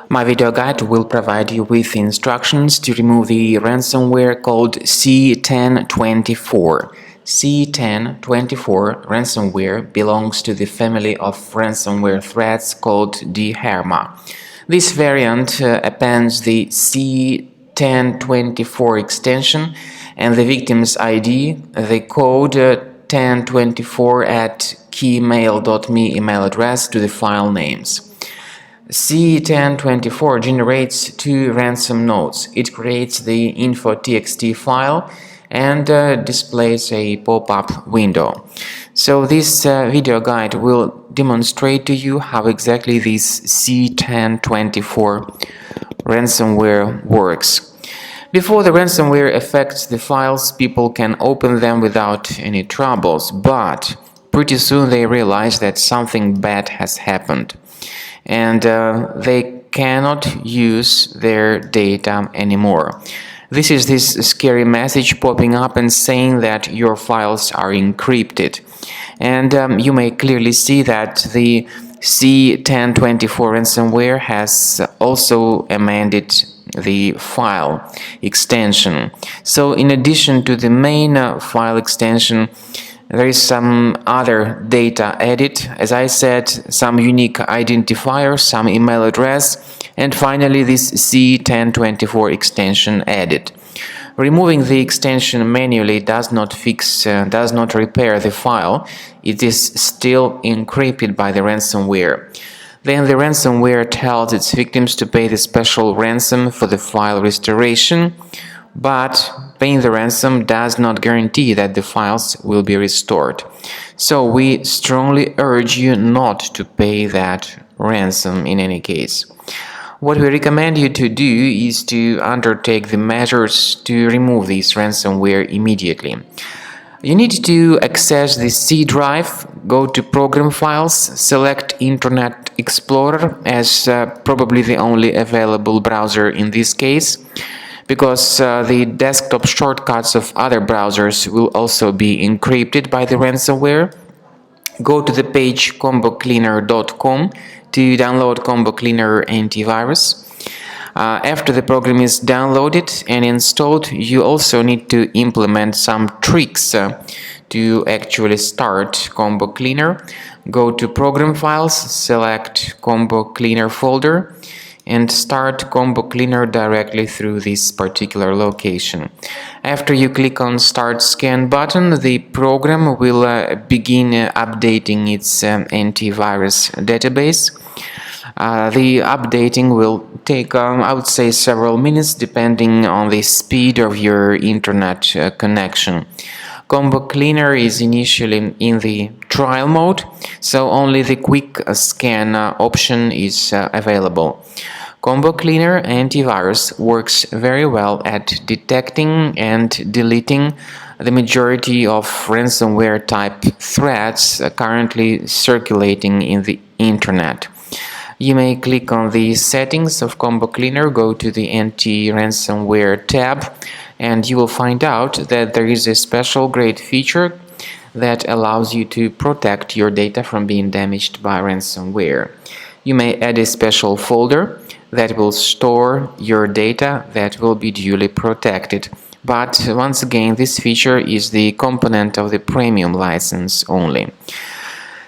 My video guide will provide you with instructions to remove the ransomware called C1024. C1024 ransomware belongs to the family of ransomware threats called DHARMA. This variant appends the C1024 extension and the victim's ID, the code 1024 at keymail.me email address to the file names. C1024 generates two ransom nodes. It creates the info.txt file and displays a pop-up window. So this video guide will demonstrate to you how exactly this C1024 ransomware works. Before the ransomware affects the files, people can open them without any troubles, but pretty soon they realize that something bad has happened, and they cannot use their data anymore. This is this scary message popping up and saying that your files are encrypted. And you may clearly see that the C1024 ransomware has also amended the file extension. So in addition to the main file extension, there is some other data added, as I said, some unique identifier, some email address, and finally this C1024 extension added. Removing the extension manually does not repair the file. It is still encrypted by the ransomware. Then the ransomware tells its victims to pay the special ransom for the file restoration, but paying the ransom does not guarantee that the files will be restored. So we strongly urge you not to pay that ransom in any case. What we recommend you to do is to undertake the measures to remove this ransomware immediately. You need to access the C drive, go to Program Files, select Internet Explorer as probably the only available browser in this case, because the desktop shortcuts of other browsers will also be encrypted by the ransomware. Go to the page combocleaner.com to download Combo Cleaner antivirus. After the program is downloaded and installed, you also need to implement some tricks to actually start Combo Cleaner. Go to Program Files, select Combo Cleaner folder, and start Combo Cleaner directly through this particular location. After you click on Start Scan button, the program will begin updating its antivirus database. The updating will take, I would say, several minutes depending on the speed of your internet connection. Combo Cleaner is initially in the trial mode, so only the quick scan option is available. Combo Cleaner antivirus works very well at detecting and deleting the majority of ransomware type threats currently circulating in the internet. You may click on the settings of Combo Cleaner, go to the anti-ransomware tab, and you will find out that there is a special great feature that allows you to protect your data from being damaged by ransomware. You may add a special folder that will store your data that will be duly protected. But once again, this feature is the component of the premium license only.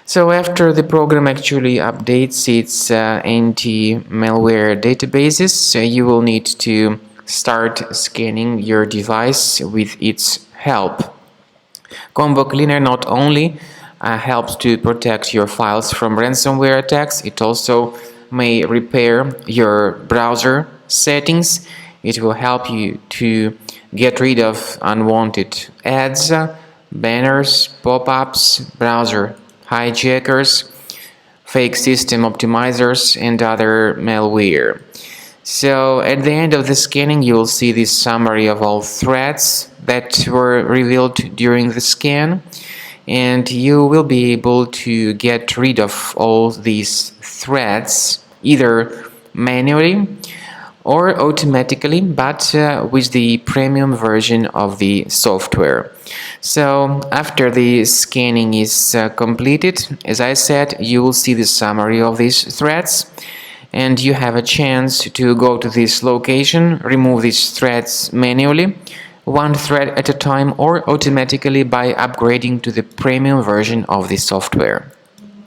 So after the program actually updates its anti-malware databases, you will need to start scanning your device with its help. Combo Cleaner not only helps to protect your files from ransomware attacks, it also may repair your browser settings. It will help you to get rid of unwanted ads, banners, pop-ups, browser hijackers, fake system optimizers, and other malware. So at the end of the scanning, you will see this summary of all threats that were revealed during the scan, and you will be able to get rid of all these threats either manually or automatically, but with the premium version of the software. So after the scanning is completed, as I said, you will see the summary of these threats, and you have a chance to go to this location, remove these threads manually, one thread at a time, or automatically by upgrading to the premium version of the software.